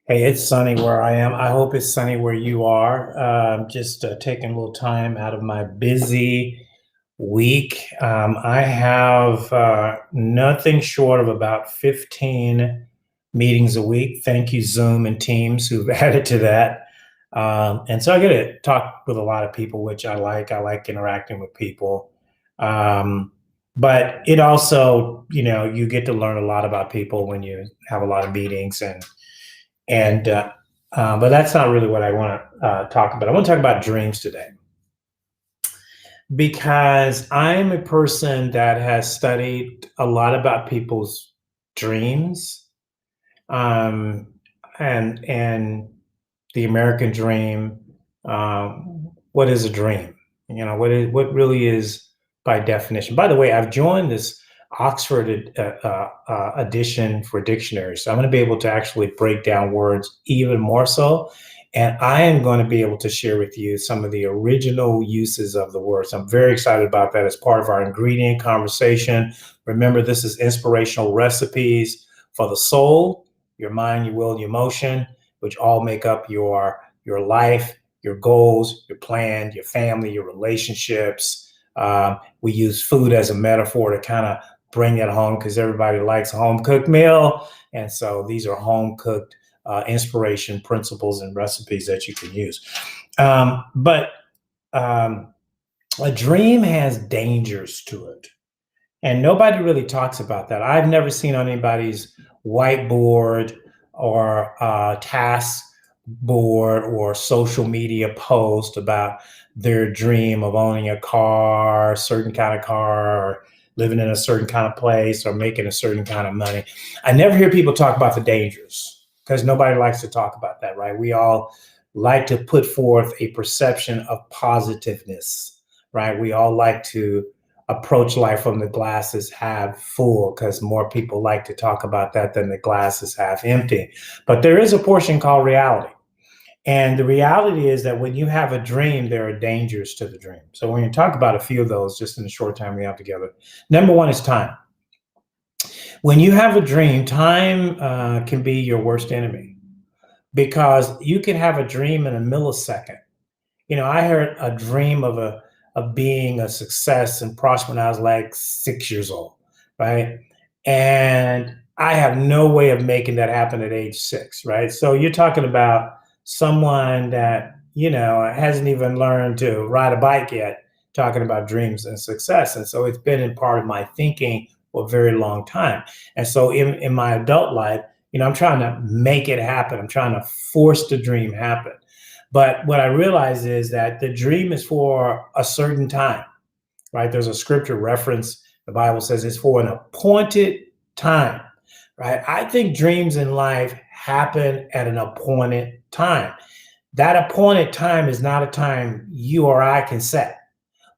Hey, it's sunny where I am. I hope it's sunny where you are. Just taking a little time out of my busy week. I have nothing short of about 15 meetings a week. Thank you, Zoom and Teams, who've added to that. And so I get to talk with a lot of people, which I like. I like interacting with people. Um, but it also, you get to learn a lot about people when you have a lot of meetings and but that's not really what I want to talk about. I want to talk about dreams today because I'm a person that has studied a lot about people's dreams, um, and the American dream. What is a dream? What really is by definition. By the way, I've joined this Oxford edition for dictionaries, so I'm going to be able to actually break down words even more so. And I am going to be able to share with you some of the original uses of the words. I'm very excited about that as part of our ingredient conversation. Remember, this is inspirational recipes for the soul, your mind, your will, your emotion, which all make up your life, your goals, your plan, your family, your relationships. We use food as a metaphor to kind of bring it home because everybody likes a home cooked meal. And so these are home cooked inspiration principles and recipes that you can use. But a dream has dangers to it. And nobody really talks about that. I've never seen on anybody's whiteboard or task board or social media post about their dream of owning a car, a certain kind of car, or living in a certain kind of place, or making a certain kind of money. I never hear people talk about the dangers because nobody likes to talk about that, right? We all like to put forth a perception of positiveness, right? We all like to approach life from the glass is half full because more people like to talk about that than the glass is half empty. But there is a portion called reality. And the reality is that when you have a dream, there are dangers to the dream. So we're going to talk about a few of those just in the short time we have together. Number one is time. When you have a dream, time can be your worst enemy because you can have a dream in a millisecond. I heard a dream of being a success and prosper when I was like 6 years old, right? And I have no way of making that happen at age 6, right? So you're talking about someone that hasn't even learned to ride a bike yet, talking about dreams and success. And so it's been in part of my thinking for a very long time. And so in my adult life, I'm trying to make it happen. I'm trying to force the dream happen. But what I realize is that the dream is for a certain time, right? There's a scripture reference. The Bible says it's for an appointed time, right? I think dreams in life happen at an appointed time. That appointed time is not a time you or I can set.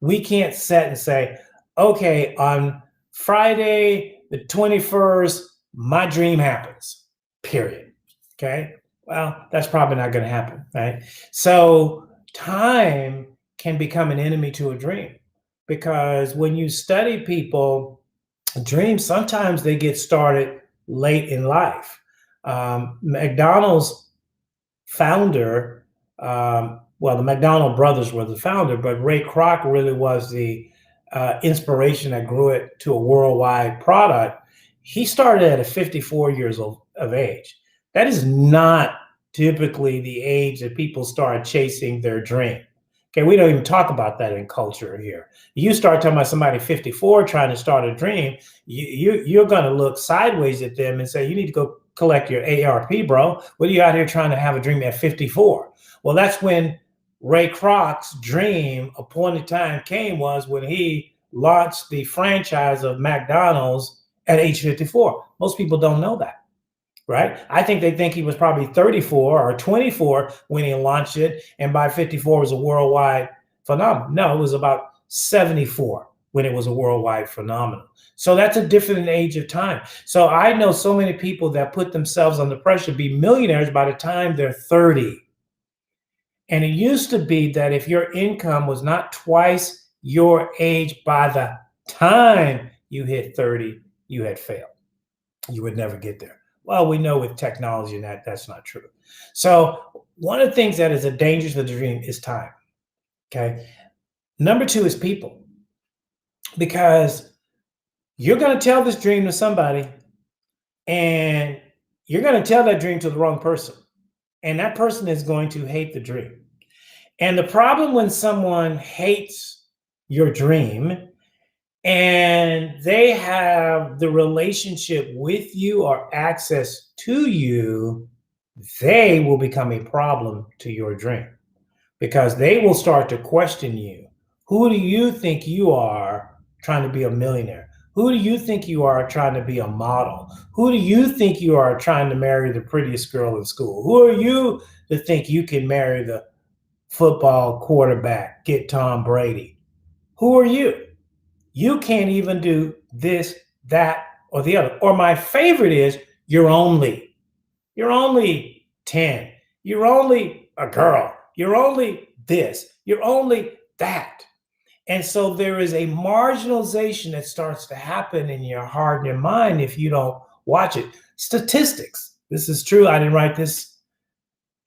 We can't set and say, okay, on Friday the 21st, my dream happens, period. Okay. Well, that's probably not going to happen, right? So time can become an enemy to a dream because when you study people, dreams sometimes they get started late in life. McDonald's founder, well, the McDonald brothers were the founder, but Ray Kroc really was the inspiration that grew it to a worldwide product. He started at 54 years old of age. That is not typically the age that people start chasing their dream. Okay, we don't even talk about that in culture here. You start talking about somebody 54 trying to start a dream, you're going to look sideways at them and say, you need to go collect your ARP, bro. What are you out here trying to have a dream at 54? Well, that's when Ray Kroc's dream, appointed time came, was when he launched the franchise of McDonald's at age 54. Most people don't know that, right? I think they think he was probably 34 or 24 when he launched it, and by 54 was a worldwide phenomenon. No, it was about 74 when it was a worldwide phenomenon. So that's a different age of time. So I know so many people that put themselves under pressure to be millionaires by the time they're 30. And it used to be that if your income was not twice your age by the time you hit 30, you had failed. You would never get there. Well, we know with technology and that's not true. So one of the things that is a danger to the dream is time. Okay. Number two is people, because you're going to tell this dream to somebody and you're going to tell that dream to the wrong person. And that person is going to hate the dream. And the problem when someone hates your dream and they have the relationship with you or access to you, they will become a problem to your dream because they will start to question you. Who do you think you are trying to be a millionaire? Who do you think you are trying to be a model? Who do you think you are trying to marry the prettiest girl in school? Who are you to think you can marry the football quarterback, get Tom Brady? Who are you? You can't even do this, that, or the other. Or my favorite is you're only 10. You're only a girl. You're only this. You're only that. And so there is a marginalization that starts to happen in your heart and your mind if you don't watch it. Statistics. This is true. I didn't write this.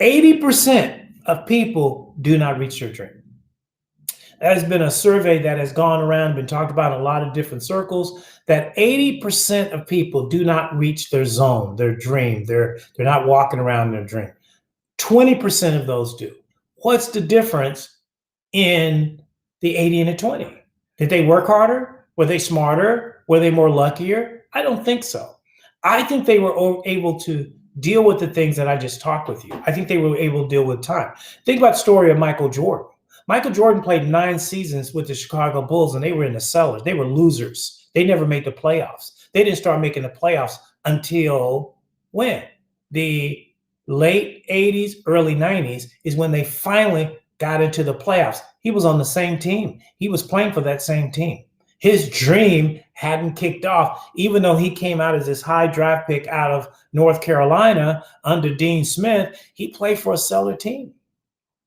80% of people do not reach their dream. That has been a survey that has gone around, been talked about in a lot of different circles, that 80% of people do not reach their zone, their dream. They're not walking around their dream. 20% of those do. What's the difference in the 80 and the 20? Did they work harder? Were they smarter? Were they more luckier? I don't think so. I think they were able to deal with the things that I just talked with you. I think they were able to deal with time. Think about the story of Michael Jordan. Michael Jordan played 9 seasons with the Chicago Bulls, and they were in the cellars. They were losers. They never made the playoffs. They didn't start making the playoffs until when? The late 80s, early 90s is when they finally got into the playoffs. He was on the same team. He was playing for that same team. His dream hadn't kicked off, even though he came out as this high draft pick out of North Carolina under Dean Smith. He played for a stellar team.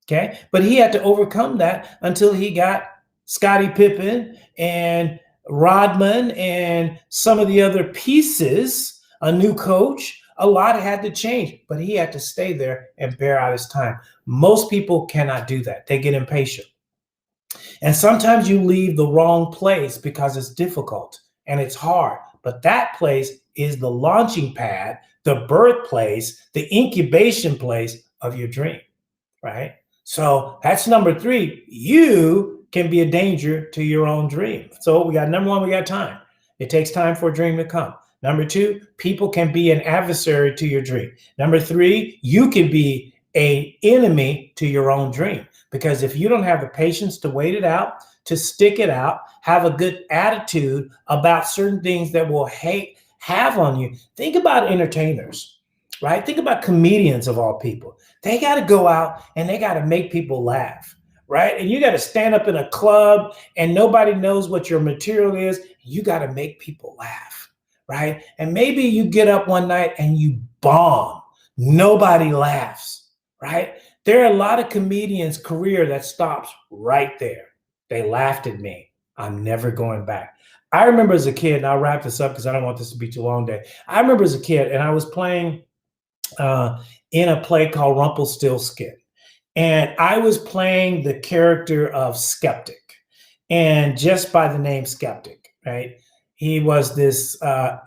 Okay, but he had to overcome that until he got Scottie Pippen and Rodman and some of the other pieces, a new coach. A lot had to change, but he had to stay there and bear out his time. Most people cannot do that. They get impatient. And sometimes you leave the wrong place because it's difficult and it's hard. But that place is the launching pad, the birthplace, the incubation place of your dream, right? So that's number 3. You can be a danger to your own dream. So we got number 1, we got time. It takes time for a dream to come. Number 2, people can be an adversary to your dream. Number 3, you can be an enemy to your own dream. Because if you don't have the patience to wait it out, to stick it out, have a good attitude about certain things that will have on you. Think about entertainers, right? Think about comedians of all people. They got to go out and they got to make people laugh, right? And you got to stand up in a club and nobody knows what your material is. You got to make people laugh, right? And maybe you get up one night and you bomb. Nobody laughs, right? There are a lot of comedians' career that stops right there. They laughed at me. I'm never going back. I remember as a kid, and I'll wrap this up because I don't want this to be too long day. I remember as a kid, and I was playing in a play called Rumpelstiltskin. And I was playing the character of Skeptic. And just by the name Skeptic, right? He was this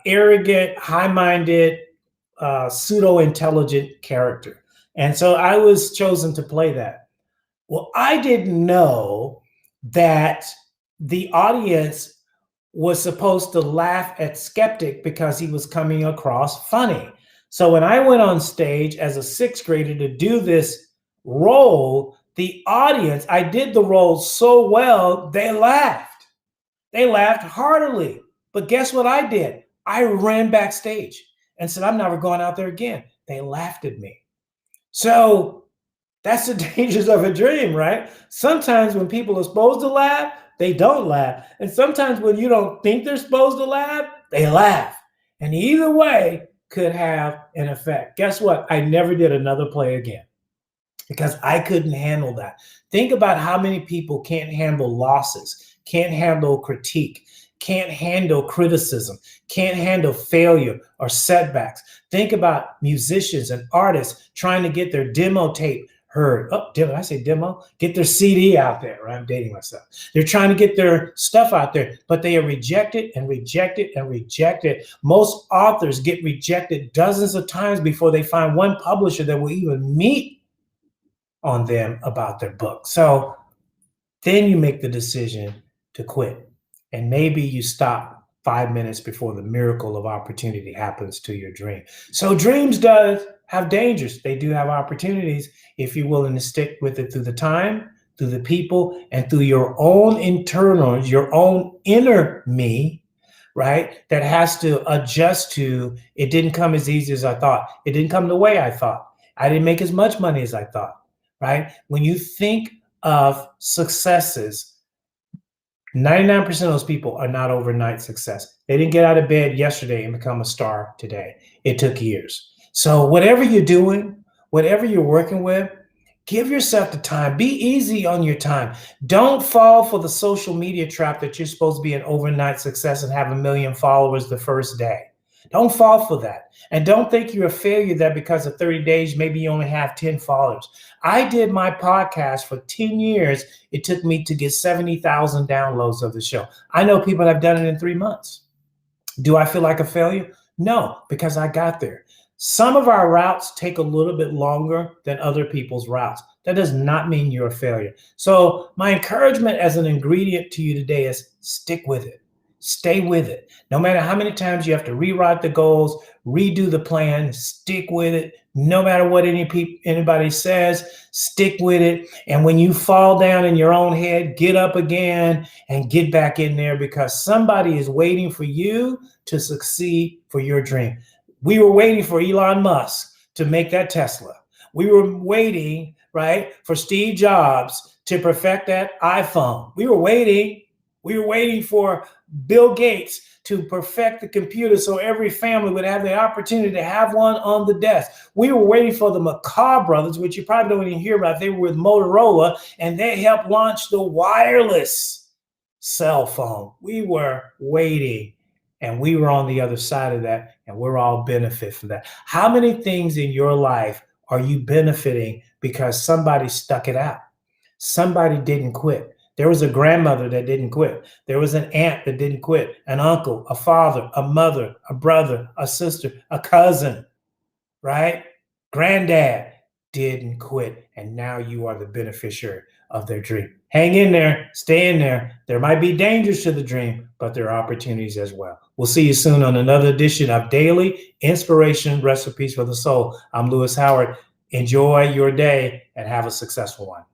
arrogant, high-minded, pseudo-intelligent character. And so I was chosen to play that. Well, I didn't know that the audience was supposed to laugh at Skeptic because he was coming across funny. So when I went on stage as a 6th grader to do this role, the audience, I did the role so well, they laughed. They laughed heartily. But guess what I did? I ran backstage and said, I'm never going out there again. They laughed at me. So that's the dangers of a dream, right? Sometimes when people are supposed to laugh, they don't laugh. And sometimes when you don't think they're supposed to laugh, they laugh. And either way could have an effect. Guess what? I never did another play again because I couldn't handle that. Think about how many people can't handle losses, can't handle critique, can't handle criticism, can't handle failure or setbacks. Think about musicians and artists trying to get their demo tape heard. Oh, did I say demo? Get their CD out there, right? I'm dating myself. They're trying to get their stuff out there, but they are rejected and rejected and rejected. Most authors get rejected dozens of times before they find one publisher that will even meet on them about their book. So then you make the decision to quit. And maybe you stop 5 minutes before the miracle of opportunity happens to your dream. So dreams does have dangers. They do have opportunities if you're willing to stick with it through the time, through the people, and through your own internal, your own inner me, right? That has to adjust to, it didn't come as easy as I thought. It didn't come the way I thought. I didn't make as much money as I thought, right? When you think of successes, 99% of those people are not overnight success. They didn't get out of bed yesterday and become a star today. It took years. So whatever you're doing, whatever you're working with, give yourself the time. Be easy on your time. Don't fall for the social media trap that you're supposed to be an overnight success and have 1 million followers the first day. Don't fall for that. And don't think you're a failure that because of 30 days, maybe you only have 10 followers. I did my podcast for 10 years. It took me to get 70,000 downloads of the show. I know people that have done it in 3 months. Do I feel like a failure? No, because I got there. Some of our routes take a little bit longer than other people's routes. That does not mean you're a failure. So my encouragement as an ingredient to you today is stick with it. Stay with it. No matter how many times you have to rewrite the goals, redo the plan, stick with it. No matter what anybody says, stick with it. And when you fall down in your own head, get up again and get back in there because somebody is waiting for you to succeed for your dream. We were waiting for Elon Musk to make that Tesla. We were waiting, right, for Steve Jobs to perfect that iPhone. We were waiting for Bill Gates to perfect the computer so every family would have the opportunity to have one on the desk. We were waiting for the McCaw brothers, which you probably don't even hear about. They were with Motorola, and they helped launch the wireless cell phone. We were waiting, and we were on the other side of that, and we're all benefit from that. How many things in your life are you benefiting because somebody stuck it out? Somebody didn't quit. There was a grandmother that didn't quit. There was an aunt that didn't quit, an uncle, a father, a mother, a brother, a sister, a cousin, right? Granddad didn't quit. And now you are the beneficiary of their dream. Hang in there, stay in there. There might be dangers to the dream, but there are opportunities as well. We'll see you soon on another edition of Daily Inspiration Recipes for the Soul. I'm Lewis Howard. Enjoy your day and have a successful one.